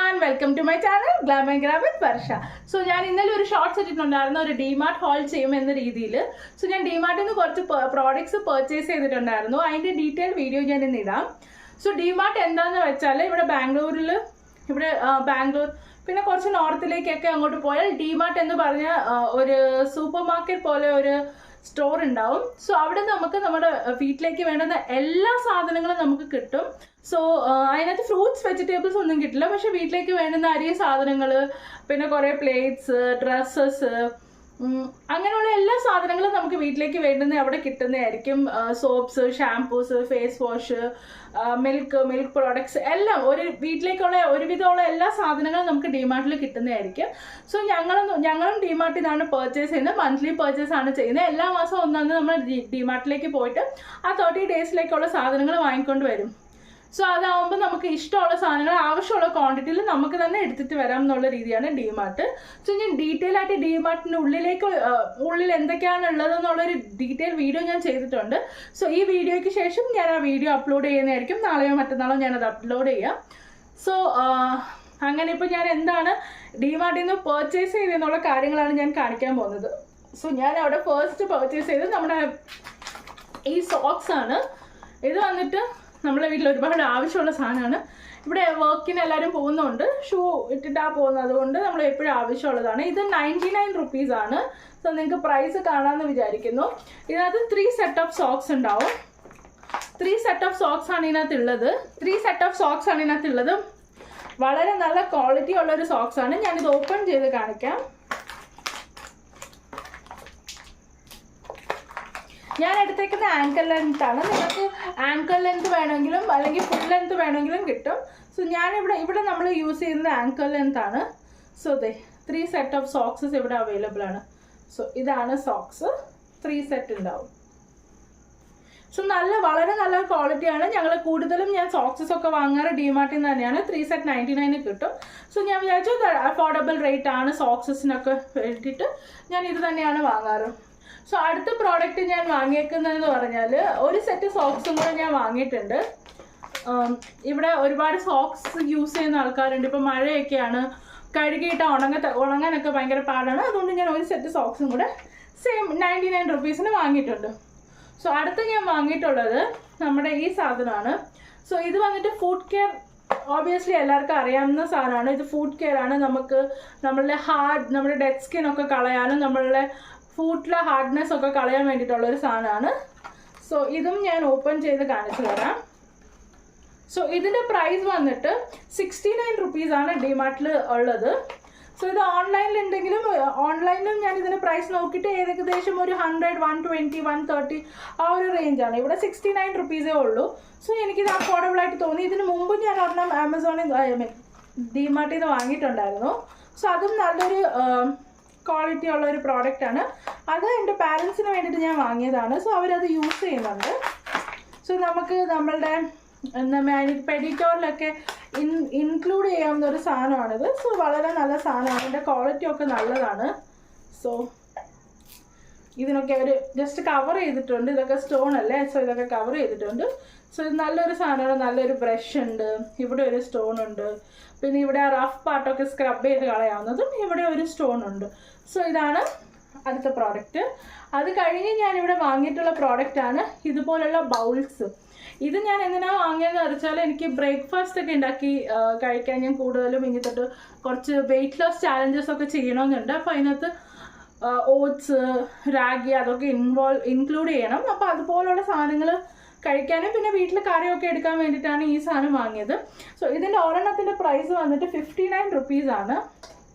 everyone, welcome to my channel Glam and Grab with Varsha. So ഞാൻ ഇന്നലെ ഒരു shorts ഇട്ടിട്ടുണ്ടായിരുന്നു ഒരു ഡിമാർട്ട് ഹോൾ ചെയ്യുമെന്ന രീതിയിൽ. സോ ഞാൻ ഡിമാർട്ടിൽ നിന്ന് കുറച്ച് പ്രോഡക്ട്സ് പർച്ചേസ് ചെയ്തിട്ടുണ്ടായിരുന്നു. അതിന്റെ ഡീറ്റെയിൽ വീഡിയോ ഞാൻ ഇന്ന് ഇടാം. സോ ഡിമാർട്ട് എന്താണെന്ന് വെച്ചാൽ ഇവിടെ ബാംഗ്ലൂർ പിന്നെ കുറച്ച് നോർത്തിലേക്കൊക്കെ അങ്ങോട്ട് പോയാൽ ഡിമാർട്ട് എന്ന് പറഞ്ഞ ഒരു സൂപ്പർ മാർക്കറ്റ് പോലെ ഒരു സ്റ്റോർ ഉണ്ടാവും. സോ അവിടെ നമുക്ക് നമ്മുടെ വീട്ടിലേക്ക് വേണ്ടുന്ന എല്ലാ സാധനങ്ങളും നമുക്ക് കിട്ടും. സോ അതിനകത്ത് ഫ്രൂട്ട്സ് വെജിറ്റബിൾസ് ഒന്നും കിട്ടില്ല, പക്ഷെ വീട്ടിലേക്ക് വേണ്ടുന്ന അരിയ സാധനങ്ങൾ, പിന്നെ കുറേ പ്ലേറ്റ്സ്, ഡ്രസ്സസ്, അങ്ങനെയുള്ള എല്ലാ സാധനങ്ങളും നമുക്ക് വീട്ടിലേക്ക് വേണ്ടുന്ന അവിടെ കിട്ടുന്നതായിരിക്കും. Soaps, shampoos, face wash, milk products എല്ലാം വീട്ടിലേക്കുള്ള ഒരുവിധമുള്ള എല്ലാ സാധനങ്ങളും നമുക്ക് ഡിമാർട്ടിൽ കിട്ടുന്നതായിരിക്കും. സോ ഞങ്ങളും ഡിമാർട്ടിൽ നിന്നാണ് പർച്ചേസ് ചെയ്യുന്നത്. മന്ത്ലി പർച്ചേസ് ആണ് ചെയ്യുന്നത്. എല്ലാ മാസവും ഒന്നാണ് നമ്മൾ ഡിമാർട്ടിലേക്ക് പോയിട്ട് ആ 30 ഡേയ്സിലേക്കുള്ള സാധനങ്ങൾ വാങ്ങിക്കൊണ്ട് വരും. സോ അതാവുമ്പോൾ നമുക്ക് ഇഷ്ടമുള്ള സാധനങ്ങൾ ആവശ്യമുള്ള ക്വാണ്ടിറ്റിയിൽ നമുക്ക് തന്നെ എടുത്തിട്ട് വരാം എന്നുള്ള രീതിയാണ് ഡിമാർട്ട്. സോ ഞാൻ ഡീറ്റെയിൽ ആയിട്ട് ഡിമാർട്ടിൻ്റെ ഉള്ളിൽ എന്തൊക്കെയാണ് ഉള്ളതെന്നുള്ളൊരു ഡീറ്റെയിൽ വീഡിയോ ഞാൻ ചെയ്തിട്ടുണ്ട്. സോ ഈ വീഡിയോയ്ക്ക് ശേഷം ഞാൻ ആ വീഡിയോ അപ്ലോഡ് ചെയ്യുന്നതായിരിക്കും. നാളെയോ മറ്റന്നാളോ ഞാനത് അപ്ലോഡ് ചെയ്യാം. സോ അങ്ങനെ ഇപ്പോൾ ഞാൻ എന്താണ് ഡിമാർട്ടിൽ നിന്ന് പർച്ചേസ് ചെയ്തെന്നുള്ള കാര്യങ്ങളാണ് ഞാൻ കാണിക്കാൻ പോകുന്നത്. സോ ഞാൻ അവിടെ ഫസ്റ്റ് പർച്ചേസ് ചെയ്തത് നമ്മുടെ ഈ സോക്സ് ആണ്. ഇത് വന്നിട്ട് നമ്മളെ വീട്ടിൽ ഒരുപാട് ആവശ്യമുള്ള സാധനമാണ്. ഇവിടെ വർക്കിന് എല്ലാവരും പോകുന്നുണ്ട്, ഷൂ ഇട്ടിട്ടാണ് പോകുന്നത്, അതുകൊണ്ട് നമ്മൾ എപ്പോഴും ആവശ്യമുള്ളതാണ്. ഇത് 99 റുപ്പീസ് ആണ്. സോ നിങ്ങൾക്ക് പ്രൈസ് കാണാമെന്ന് വിചാരിക്കുന്നു. ഇതിനകത്ത് 3 സെറ്റ് ഓഫ് സോക്സ് ഉണ്ടാവും. 3 സെറ്റ് ഓഫ് സോക്സ് ആണ് ഇതിനകത്തുള്ളത്. വളരെ നല്ല ക്വാളിറ്റി ഉള്ളൊരു സോക്സ് ആണ്. ഞാനിത് ഓപ്പൺ ചെയ്ത് കാണിക്കാം. ഞാൻ എടുത്തേക്കുന്ന ആങ്കർ ലെങ്ത് ആണ്. നിങ്ങൾക്ക് ആങ്കർ ലെങ്ത് വേണമെങ്കിലും അല്ലെങ്കിൽ ഫുൾ ലെങ്ത് വേണമെങ്കിലും കിട്ടും. സോ ഇവിടെ നമ്മൾ യൂസ് ചെയ്യുന്നത് ആങ്കർ ലെങ്ത് ആണ്. സോ 3 സെറ്റ് ഓഫ് സോക്സസ് ഇവിടെ അവൈലബിൾ ആണ്. സോ ഇതാണ് സോക്സ്. 3 സെറ്റ് ഉണ്ടാവും. സോ വളരെ നല്ല ക്വാളിറ്റിയാണ്. ഞങ്ങൾ കൂടുതലും ഞാൻ സോക്സസ് ഒക്കെ വാങ്ങാറ് ഡിമാർട്ടിൽ നിന്ന് തന്നെയാണ്. 3 സെറ്റ് 99 കിട്ടും. സോ ഞാൻ വിചാരിച്ചു അഫോർഡബിൾ റേറ്റ് ആണ് സോക്സസിനൊക്കെ വേണ്ടിയിട്ട് ഞാൻ ഇത് തന്നെയാണ് വാങ്ങാറ്. സോ അടുത്ത പ്രോഡക്റ്റ് ഞാൻ വാങ്ങിയേക്കുന്നതെന്ന് പറഞ്ഞാൽ ഒരു സെറ്റ് സോക്സും കൂടെ ഞാൻ വാങ്ങിയിട്ടുണ്ട്. ഇവിടെ ഒരുപാട് സോക്സ് യൂസ് ചെയ്യുന്ന ആൾക്കാരുണ്ട്. ഇപ്പോൾ മഴയൊക്കെയാണ്, കഴുകിയിട്ട് ഉണങ്ങാനൊക്കെ ഭയങ്കര പാടാണ്. അതുകൊണ്ട് ഞാൻ ഒരു സെറ്റ് സോക്സും കൂടെ സെയിം 99 റുപ്പീസിന് വാങ്ങിയിട്ടുണ്ട്. സോ അടുത്ത് ഞാൻ വാങ്ങിയിട്ടുള്ളത് നമ്മുടെ ഈ സാധനമാണ്. സോ ഇത് വന്നിട്ട് ഫുഡ് കെയർ, ഓബിയസ്ലി എല്ലാവർക്കും അറിയാവുന്ന സാധനമാണ്. ഇത് ഫുഡ് കെയർ ആണ്. നമുക്ക് നമ്മുടെ ഡെഡ് സ്കിൻ ഒക്കെ കളയാനും നമ്മളുടെ ഫുഡിലെ ഹാർഡ്നെസ് ഒക്കെ കളയാൻ വേണ്ടിയിട്ടുള്ളൊരു സാധനമാണ്. സോ ഇതും ഞാൻ ഓപ്പൺ ചെയ്ത് കാണിച്ചു തരാം. സോ ഇതിൻ്റെ പ്രൈസ് വന്നിട്ട് 69 റുപ്പീസ് ആണ് ഡിമാർട്ടിൽ ഉള്ളത്. സോ ഇത് ഓൺലൈനിലുണ്ടെങ്കിലും ഓൺലൈനിലും ഞാൻ ഇതിൻ്റെ പ്രൈസ് നോക്കിയിട്ട് ഏകദേശം ഒരു 100, 120, 130 ആ ഒരു റേഞ്ചാണ്. ഇവിടെ 69 റുപ്പീസേ ഉള്ളൂ. സോ എനിക്കിത് അഫോർഡബിൾ ആയിട്ട് തോന്നി. ഇതിന് മുമ്പ് ഞാൻ ഒരെണ്ണം ഡിമാർട്ടിൽ നിന്ന് വാങ്ങിയിട്ടുണ്ടായിരുന്നു. സോ അതും നല്ലൊരു ക്വാളിറ്റി ഉള്ള ഒരു പ്രോഡക്റ്റ് ആണ്. അത് എൻ്റെ പാരൻസിന് വേണ്ടിയിട്ട് ഞാൻ വാങ്ങിയതാണ്. സോ അവരത് യൂസ് ചെയ്യുന്നുണ്ട്. സോ നമുക്ക് നമ്മളുടെ പെഡിക്യൂറിലൊക്കെ ഇൻക്ലൂഡ് ചെയ്യാവുന്ന ഒരു സാധനമാണിത്. സോ വളരെ നല്ല സാധനമാണ്. ഇതിൻ്റെ ക്വാളിറ്റി ഒക്കെ നല്ലതാണ്. സോ ഇതിനൊക്കെ അവർ ജസ്റ്റ് കവർ ചെയ്തിട്ടുണ്ട്. ഇതൊക്കെ സ്റ്റോൺ അല്ലേ, സോ ഇതൊക്കെ കവർ ചെയ്തിട്ടുണ്ട്. സോ ഇത് നല്ലൊരു സാധനമാണ്. നല്ലൊരു ബ്രഷ് ഉണ്ട്. ഇവിടെ ഒരു സ്റ്റോൺ ഉണ്ട്. പിന്നെ ഇവിടെ റഫ് പാർട്ടൊക്കെ സ്ക്രബ് ചെയ്ത് കളയാവുന്നതും ഇവിടെ ഒരു സ്റ്റോൺ ഉണ്ട്. സോ ഇതാണ് അടുത്ത പ്രോഡക്റ്റ്. അത് കഴിഞ്ഞ് ഞാനിവിടെ വാങ്ങിയിട്ടുള്ള പ്രോഡക്റ്റാണ് ഇതുപോലുള്ള ബൗൾസ്. ഇത് ഞാൻ എന്തിനാണ് വാങ്ങിയതെന്ന് വെച്ചാൽ എനിക്ക് ബ്രേക്ക്ഫാസ്റ്റ് ഒക്കെ ഉണ്ടാക്കി കഴിക്കാൻ ഞാൻ കൂടുതലും ഇനി തൊട്ട് കുറച്ച് വെയിറ്റ് ലോസ് ചാലഞ്ചസ് ഒക്കെ ചെയ്യണമെന്നുണ്ട്. അപ്പോൾ അതിനകത്ത് ഓട്സ്, റാഗി അതൊക്കെ ഇൻക്ലൂഡ് ചെയ്യണം. അപ്പോൾ അതുപോലുള്ള സാധനങ്ങൾ കഴിക്കാനും പിന്നെ വീട്ടിൽ കറിയൊക്കെ എടുക്കാൻ വേണ്ടിയിട്ടാണ് ഈ സാധനം വാങ്ങിയത്. സോ ഇതിൻ്റെ ഒരെണ്ണത്തിൻ്റെ പ്രൈസ് വന്നിട്ട് 59 റുപ്പീസ് ആണ്.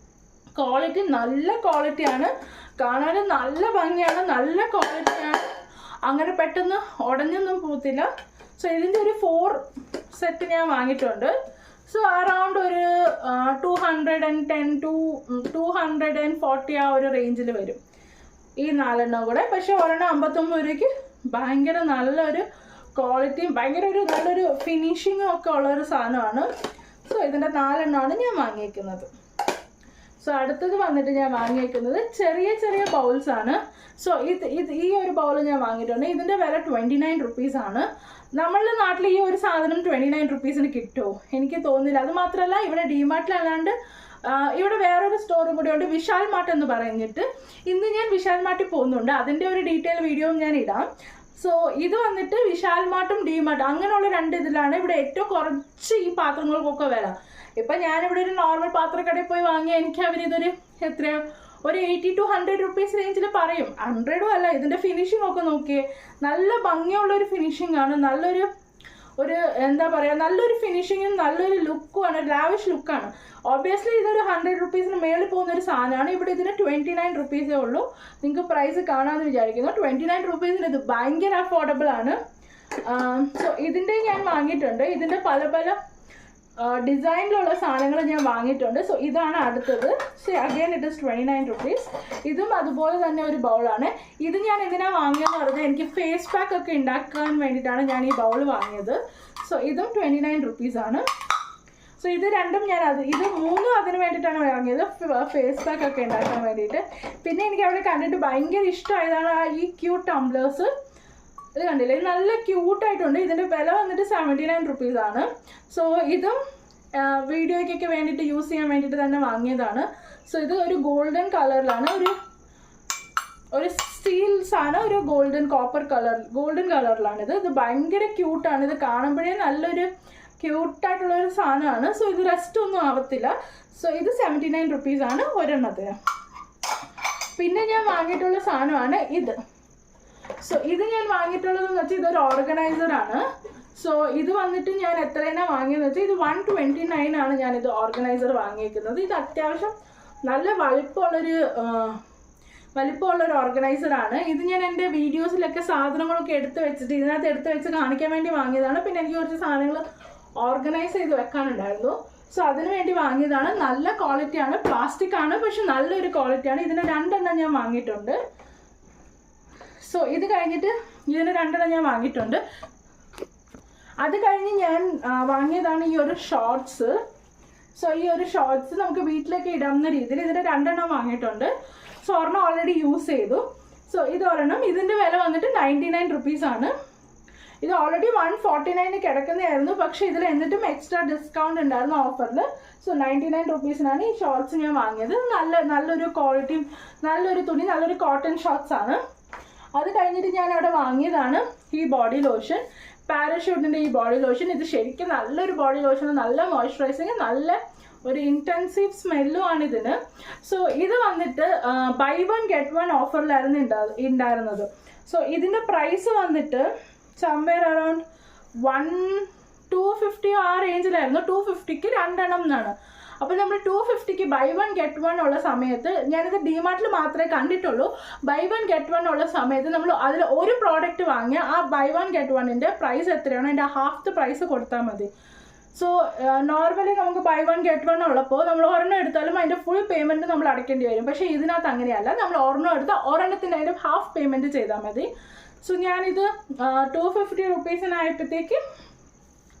ക്വാളിറ്റി നല്ല ക്വാളിറ്റിയാണ്. കാണാനും നല്ല ഭംഗിയാണ്, നല്ല ക്വാളിറ്റിയാണ്. അങ്ങനെ പെട്ടെന്ന് ഉടഞ്ഞൊന്നും പോകത്തില്ല. സോ ഇതിൻ്റെ ഒരു 4 സെറ്റ് ഞാൻ വാങ്ങിയിട്ടുണ്ട്. സോ അറൗണ്ട് ഒരു 210 to 240 ആ ഒരു റേഞ്ചിൽ വരും ഈ 4 കൂടെ. പക്ഷെ ഒരെണ്ണം 59 രൂപയ്ക്ക് ഭയങ്കര നല്ലൊരു ക്വാളിറ്റിയും നല്ലൊരു ഫിനിഷിങ്ങും ഒക്കെ ഉള്ളൊരു സാധനമാണ്. സോ ഇതിൻ്റെ 4 ഞാൻ വാങ്ങിയേക്കുന്നത്. സോ അടുത്തത് വന്നിട്ട് ഞാൻ വാങ്ങിയേക്കുന്നത് ചെറിയ ചെറിയ ബൗൾസ് ആണ്. സോ ഈ ഒരു ബൗൾ ഞാൻ വാങ്ങിയിട്ടുണ്ട്. ഇതിൻ്റെ വില 29 rupees ആണ്. നമ്മളുടെ നാട്ടിൽ ഈ ഒരു സാധനം 29 rupeesന് കിട്ടുമോ? എനിക്ക് തോന്നുന്നില്ല. അത് മാത്രമല്ല ഇവിടെ ഡിമാർട്ടിലല്ലാണ്ട് ഇവിടെ വേറൊരു സ്റ്റോറും കൂടി ഉണ്ട്, വിശാൽ മാർട്ട് എന്ന് പറഞ്ഞിട്ട്. ഇന്ന് ഞാൻ വിശാൽ മാർട്ടിൽ പോകുന്നുണ്ട്, അതിൻ്റെ ഒരു ഡീറ്റെയിൽ വീഡിയോ ഞാൻ ഇടാം. സോ ഇത് വന്നിട്ട് വിശാൽ മാർട്ടും ഡിമാർട്ട് അങ്ങനെയുള്ള 2 ഇതിലാണ് ഇവിടെ ഏറ്റവും കുറച്ച് ഈ പാത്രങ്ങൾക്കൊക്കെ വില. ഇപ്പം ഞാനിവിടെ ഒരു നോർമൽ പാത്രക്കടയിൽ പോയി വാങ്ങിയാൽ എനിക്ക് അവരിതൊരു എത്രയാണ് ഒരു 80 to 100 rupees റേഞ്ചിൽ പറയും. 100ഉം അല്ല. ഇതിൻ്റെ ഫിനിഷിംഗ് ഒക്കെ നോക്കിയേ, നല്ല ഭംഗിയുള്ളൊരു ഫിനിഷിംഗ് ആണ്. എന്താ പറയുക, നല്ലൊരു ഫിനിഷിങ്ങും നല്ലൊരു ലുക്കുമാണ്, ലാവിഷ് ലുക്കാണ്. ഓബ്വിയസ്ലി ഇതൊരു 100 rupeesന് മേളിൽ പോകുന്നൊരു സാധനമാണ്. ഇവിടെ ഇതിന് 29 rupees ഉള്ളൂ. നിങ്ങൾക്ക് പ്രൈസ് കാണാമെന്ന് വിചാരിക്കുന്നു. 29 rupeesന് ഇത് ഭയങ്കര അഫോർഡബിൾ ആണ്. സോ ഇതിൻ്റെ ഞാൻ വാങ്ങിയിട്ടുണ്ട്. ഇതിൻ്റെ പല പല ഡിസൈനിലുള്ള സാധനങ്ങൾ ഞാൻ വാങ്ങിയിട്ടുണ്ട്. സോ ഇതാണ് അടുത്തത്. So again it is 29 rupees. ഇതും അതുപോലെ തന്നെ ഒരു ബൗളാണ്. ഇത് ഞാൻ എന്തിനാണ് വാങ്ങിയതെന്ന് പറഞ്ഞാൽ എനിക്ക് ഫേസ് പാക്ക് ഒക്കെ ഉണ്ടാക്കാൻ വേണ്ടിയിട്ടാണ് ഞാൻ ഈ ബൗൾ വാങ്ങിയത്. സോ ഇതും 29 rupees ആണ്. സോ ഇത് രണ്ടും ഇത് 3 അതിന് വേണ്ടിയിട്ടാണ് വാങ്ങിയത്, ഫേസ് പാക്ക് ഒക്കെ ഉണ്ടാക്കാൻ വേണ്ടിയിട്ട്. പിന്നെ എനിക്ക് അവിടെ കണ്ടിട്ട് ഭയങ്കര ഇഷ്ടമായതാണ് ഈ ക്യൂട്ട് ടംബ്ലേഴ്സ്. ഇത് കണ്ടില്ലേ, നല്ല ക്യൂട്ടായിട്ടുണ്ട്. ഇതിൻ്റെ വില വന്നിട്ട് 79 rupees ആണ്. സോ ഇതും വീഡിയോയ്ക്കൊക്കെ വേണ്ടിയിട്ട് യൂസ് ചെയ്യാൻ വേണ്ടിയിട്ട് തന്നെ വാങ്ങിയതാണ്. സോ ഇത് ഒരു ഗോൾഡൻ കളറിലാണ്, ഒരു സ്റ്റീൽസ് ആണ്, ഒരു ഗോൾഡൻ കളറിലാണിത്. ഇത് ഭയങ്കര ക്യൂട്ടാണ്. ഇത് കാണുമ്പോഴേ നല്ലൊരു ക്യൂട്ടായിട്ടുള്ളൊരു സാധനമാണ്. സോ ഇത് റെസ്റ്റ് ഒന്നും ആവത്തില്ല. സോ ഇത് 79 rupees ആണ് ഒരെണ്ണത്തിന്. പിന്നെ ഞാൻ വാങ്ങിയിട്ടുള്ള സാധനമാണ് ഇത്. സോ ഇത് ഞാൻ വാങ്ങിയിട്ടുള്ളതെന്ന് വെച്ചാൽ ഇതൊരു ഓർഗനൈസറാണ്. സോ ഇത് വന്നിട്ട് ഞാൻ എത്രയാണ് വാങ്ങിയെന്ന് വെച്ചാൽ ഇത് 129 ആണ് ഞാനിത് ഓർഗനൈസർ വാങ്ങിയിരിക്കുന്നത്. ഇത് അത്യാവശ്യം നല്ല വലിപ്പമുള്ളൊരു ഓർഗനൈസറാണ്. ഇത് ഞാൻ എൻ്റെ വീഡിയോസിലൊക്കെ സാധനങ്ങളൊക്കെ ഇതിനകത്ത് എടുത്ത് വെച്ച് കാണിക്കാൻ വേണ്ടി വാങ്ങിയതാണ്. പിന്നെ എനിക്ക് കുറച്ച് സാധനങ്ങൾ ഓർഗനൈസ് ചെയ്ത് വെക്കാനുണ്ടായിരുന്നു. സോ അതിന് വേണ്ടി വാങ്ങിയതാണ്. നല്ല ക്വാളിറ്റിയാണ്, പ്ലാസ്റ്റിക് ആണ്, പക്ഷെ നല്ലൊരു ക്വാളിറ്റിയാണ്. ഇതിന് 2 എണ്ണം ഞാൻ വാങ്ങിയിട്ടുണ്ട്. സോ ഇത് കഴിഞ്ഞിട്ട് ഇതിന് 2 എണ്ണം ഞാൻ വാങ്ങിയിട്ടുണ്ട്. അത് കഴിഞ്ഞ് ഞാൻ വാങ്ങിയതാണ് ഈ ഒരു ഷോർട്സ്. സോ ഈ ഒരു ഷോർട്സ് നമുക്ക് വീട്ടിലേക്ക് ഇടാവുന്ന രീതിയിൽ ഇതിന് 2 എണ്ണം വാങ്ങിയിട്ടുണ്ട്. സോ ഒരെണ്ണം ഓൾറെഡി യൂസ് ചെയ്തു. സോ ഇതൊരെണ്ണം. ഇതിൻ്റെ വില വന്നിട്ട് 99 rupees ആണ്. ഇത് ഓൾറെഡി 149 കിടക്കുന്നതായിരുന്നു, പക്ഷെ ഇതിൽ എന്നിട്ടും എക്സ്ട്രാ ഡിസ്കൗണ്ട് ഉണ്ടായിരുന്നു ഓഫറിൽ. സോ 99 rupeesനാണ് ഈ ഷോർട്സ് ഞാൻ വാങ്ങിയത്. നല്ലൊരു ക്വാളിറ്റിയും നല്ലൊരു തുണി, നല്ലൊരു കോട്ടൺ ഷോർട്സ് ആണ്. അത് കഴിഞ്ഞിട്ട് ഞാൻ അവിടെ വാങ്ങിയതാണ് ഈ ബോഡി ലോഷൻ, പാരഷൂട്ടിൻ്റെ ഈ ബോഡി ലോഷൻ. ഇത് ശരിക്കും നല്ലൊരു ബോഡി ലോഷൻ, നല്ല മോയ്സ്ചറൈസിങ്, നല്ല ഒരു ഇൻറ്റൻസീവ് സ്മെല്ലും ആണ് ഇതിന്. സോ ഇത് വന്നിട്ട് ബൈ 1 get 1 ഓഫറിലായിരുന്നു ഉണ്ടായിരുന്നത്. സോ ഇതിൻ്റെ പ്രൈസ് വന്നിട്ട് സംവെയർ അറൗണ്ട് 250 ആ റേഞ്ചിലായിരുന്നു. 250ക്ക് 2 എണ്ണം എന്നാണ്. അപ്പോൾ നമ്മൾ 250ക്ക് ബൈ 1 get 1 ഉള്ള സമയത്ത്, ഞാനിത് ഡിമാർട്ടിൽ മാത്രമേ കണ്ടിട്ടുള്ളൂ, ബൈ 1 get 1 ഉള്ള സമയത്ത് നമ്മൾ അതിൽ ഒരു പ്രോഡക്റ്റ് വാങ്ങിയാൽ ആ ബൈ 1 get 1ൻ്റെ പ്രൈസ് എത്രയാണോ അതിൻ്റെ ഹാഫ് പ്രൈസ് കൊടുത്താൽ മതി. സോ നോർമലി നമുക്ക് ബൈ 1 get 1 ഉള്ളപ്പോൾ നമ്മൾ ഒരെണ്ണം എടുത്താലും അതിൻ്റെ ഫുൾ പേയ്മെൻറ്റ് നമ്മൾ അടയ്ക്കേണ്ടി വരും. പക്ഷേ ഇതിനകത്ത് അങ്ങനെയല്ല, നമ്മൾ ഒരെണ്ണം എടുത്താൽ ഒരെണ്ണത്തിൻ്റെ അതിൻ്റെ ഹാഫ് പേയ്മെൻറ്റ് ചെയ്താൽ മതി. സോ ഞാനിത് 250 rupeesനായപ്പോഴത്തേക്ക്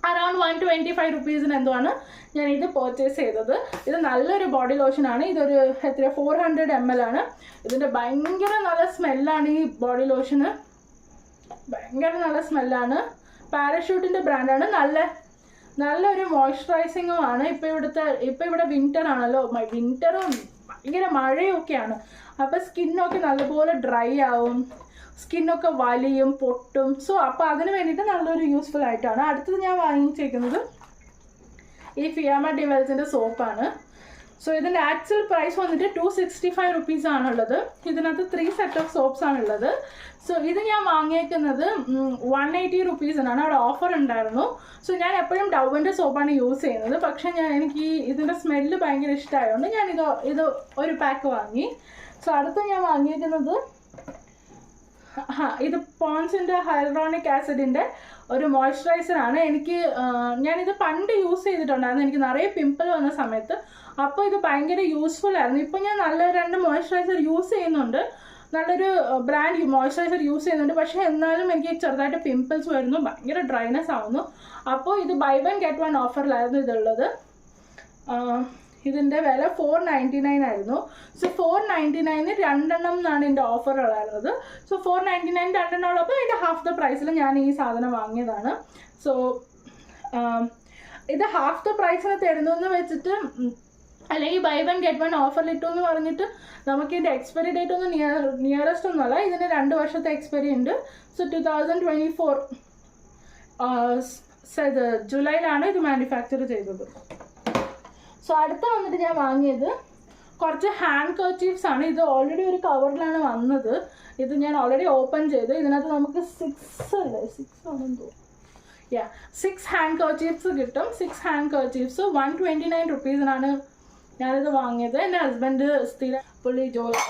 അറൗണ്ട് 125 rupeesന് എന്തുവാണ് ഞാനിത് പർച്ചേസ് ചെയ്തത്. ഇത് നല്ലൊരു ബോഡി ലോഷനാണ്. ഇതൊരു 400 ml ആണ്. ഇതിൻ്റെ ഭയങ്കര നല്ല സ്മെല്ലാണ് ഈ ബോഡി ലോഷന്, ഭയങ്കര നല്ല സ്മെല്ലാണ്. പാരഷൂട്ടിൻ്റെ ബ്രാൻഡാണ്. നല്ലൊരു മോയ്സ്ചറൈസിങ്ങും ആണ്. ഇപ്പം ഇവിടെ വിൻ്റർ ആണല്ലോ, വിൻ്ററും ഭയങ്കര മഴയൊക്കെയാണ്. അപ്പോൾ സ്കിന്നൊക്കെ നല്ലപോലെ ഡ്രൈ ആവും, സ്കിന്നൊക്കെ വലിയും പൊട്ടും. സോ അപ്പോൾ അതിന് വേണ്ടിയിട്ട് നല്ലൊരു യൂസ്ഫുൾ ആയിട്ടാണ്. അടുത്തത് ഞാൻ വാങ്ങിച്ചേക്കുന്നത് ഈ ഫിയാമ ഡിവെൽസിൻ്റെ സോപ്പാണ്. സോ ഇതിൻ്റെ ആക്ച്വൽ പ്രൈസ് വന്നിട്ട് 265 rupees ആണുള്ളത്. ഇതിനകത്ത് 3 set of soaps ആണുള്ളത്. സോ ഇത് ഞാൻ വാങ്ങിയേക്കുന്നത് 180 rupeesനാണ്. അവിടെ ഓഫർ ഉണ്ടായിരുന്നു. സോ ഞാൻ എപ്പോഴും ഡവിൻ്റെ സോപ്പാണ് യൂസ് ചെയ്യുന്നത്. പക്ഷേ എനിക്ക് ഇതിൻ്റെ സ്മെല്ല് ഭയങ്കര ഇഷ്ടമായതുകൊണ്ട് ഞാൻ ഇത് ഒരു പാക്ക് വാങ്ങി. സോ അടുത്ത് ഞാൻ വാങ്ങിയേക്കുന്നത് ഇത് പോൺസിൻ്റെ ഹൈലറോണിക് ആസിഡിൻ്റെ ഒരു മോയ്സ്ചറൈസറാണ്. ഞാനിത് പണ്ട് യൂസ് ചെയ്തിട്ടുണ്ടായിരുന്നു. എനിക്ക് നിറയെ പിമ്പിൾ വന്ന സമയത്ത്. അപ്പോൾ ഇത് ഭയങ്കര യൂസ്ഫുൾ ആയിരുന്നു. ഇപ്പോൾ ഞാൻ നല്ല 2 മോയ്സ്ചറൈസർ യൂസ് ചെയ്യുന്നുണ്ട്, നല്ലൊരു ബ്രാൻഡ് മോയ്സ്ചറൈസർ യൂസ് ചെയ്യുന്നുണ്ട്. പക്ഷേ എന്നാലും എനിക്ക് ചെറുതായിട്ട് പിമ്പിൾസ് വരുന്നു, ഭയങ്കര ഡ്രൈനെസ് ആവുന്നു. അപ്പോൾ ഇത് ബൈ 1 get 1 ഓഫറിലായിരുന്നു ഇതുള്ളത്. ഇതിൻ്റെ വില 499 ആയിരുന്നു. സോ 499 രണ്ടെണ്ണം എന്നാണ് എൻ്റെ ഓഫർ ഉള്ളായിരുന്നത്. സോ 499 രണ്ടെണ്ണം ഉള്ളപ്പോൾ അതിൻ്റെ ഹാഫ് ദ പ്രൈസിൽ ഞാൻ ഈ സാധനം വാങ്ങിയതാണ്. സോ ഇത് ഹാഫ് ദ പ്രൈസിന് തരുന്നു എന്ന് വെച്ചിട്ട്, അല്ലെങ്കിൽ ബൈ വൺ ഗെറ്റ് വൺ ഓഫറിൽ ഇട്ടു എന്ന് പറഞ്ഞിട്ട് നമുക്ക് ഇതിൻ്റെ എക്സ്പയറി ഡേറ്റ് ഒന്നും നിയറസ്റ്റ് ഒന്നുമല്ല. ഇതിന് 2 വർഷത്തെ എക്സ്പയറി ഉണ്ട്. സോ 2024 ഇത് ജൂലൈയിലാണ് ഇത് മാനുഫാക്ചർ ചെയ്തത്. സോ അടുത്ത വന്നിട്ട് ഞാൻ വാങ്ങിയത് കുറച്ച് ഹാൻഡ് കർച്ചീഫ്സ് ആണ്. ഇത് ഓൾറെഡി ഒരു കവറിലാണ് വന്നത്. ഇത് ഞാൻ ഓൾറെഡി ഓപ്പൺ ചെയ്ത് ഇതിനകത്ത് നമുക്ക് 6 ആണെന്ന് തോന്നുന്നു. 6 ഹാൻഡ് കർച്ചീഫ്സ് കിട്ടും. 6 ഹാൻഡ് കർച്ചീഫ്സ് 129 റുപ്പീസിനാണ് ഞാനിത് വാങ്ങിയത്. എൻ്റെ ഹസ്ബൻഡ് സ്ഥിരം പുള്ളി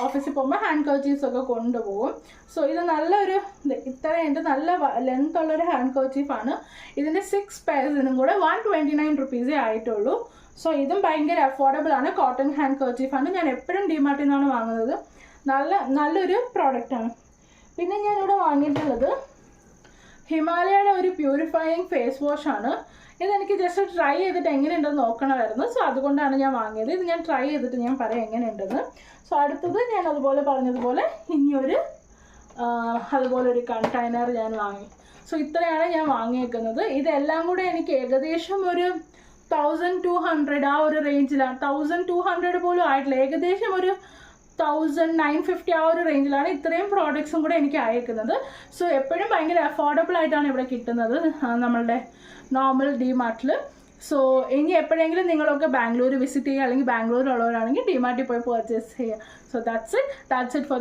ഓഫീസിൽ പോകുമ്പോൾ ഹാൻഡ് കർച്ചീഫ്സ് ഒക്കെ കൊണ്ടുപോകും. സോ ഇത് നല്ലൊരു ഇത്രയും നല്ല ലെങ്ത് ഉള്ളൊരു ഹാൻഡ് കർച്ചീഫാണ്. ഇതിൻ്റെ 6 പെയർസിനും കൂടെ 129 റുപ്പീസേ ആയിട്ടുള്ളൂ. സോ ഇതും ഭയങ്കര അഫോർഡബിൾ ആണ്. കോട്ടൺ ഹാൻഡ് കർച്ചീഫാണ്. ഞാൻ എപ്പോഴും ഡിമാർട്ടിൽ നിന്നാണ് വാങ്ങുന്നത്. നല്ലൊരു പ്രോഡക്റ്റാണ്. പിന്നെ ഞാനിവിടെ വാങ്ങിയിട്ടുള്ളത് ഹിമാലയയുടെ ഒരു പ്യൂരിഫയിങ് ഫേസ് വാഷാണ്. ഇതെനിക്ക് ജസ്റ്റ് ട്രൈ ചെയ്തിട്ട് എങ്ങനെയുണ്ടെന്ന് നോക്കണമായിരുന്നു. സോ അതുകൊണ്ടാണ് ഞാൻ വാങ്ങിയത്. ഇത് ഞാൻ ട്രൈ ചെയ്തിട്ട് ഞാൻ പറയാം എങ്ങനെയുണ്ടെന്ന്. സോ അടുത്തത് ഞാൻ അതുപോലെ പറഞ്ഞതുപോലെ ഇനിയൊരു അതുപോലൊരു കണ്ടെയ്നർ ഞാൻ വാങ്ങി. സോ ഇത്രയാണ് ഞാൻ വാങ്ങിയേക്കുന്നത്. ഇതെല്ലാം കൂടെ എനിക്ക് ഏകദേശം ഒരു 1200 ആ ഒരു റേഞ്ചിലാണ്. 1200 പോലും ആയിട്ടില്ല. ഏകദേശം ഒരു 1950 ആ ഒരു റേഞ്ചിലാണ് ഇത്രയും പ്രോഡക്ട്സും കൂടെ എനിക്ക് അയക്കുന്നത്. സോ എപ്പോഴും ഭയങ്കര അഫോർഡബിൾ ആയിട്ടാണ് ഇവിടെ കിട്ടുന്നത് നമ്മളുടെ നോർമൽ ഡിമാർട്ടിൽ. സോ ഇനി എപ്പോഴെങ്കിലും നിങ്ങളൊക്കെ ബാംഗ്ലൂർ വിസിറ്റ് ചെയ്യുക, അല്ലെങ്കിൽ ബാംഗ്ലൂരിലുള്ളവരാണെങ്കിൽ ഡിമാർട്ടിൽ പോയി പർച്ചേസ് ചെയ്യുക. So that's it for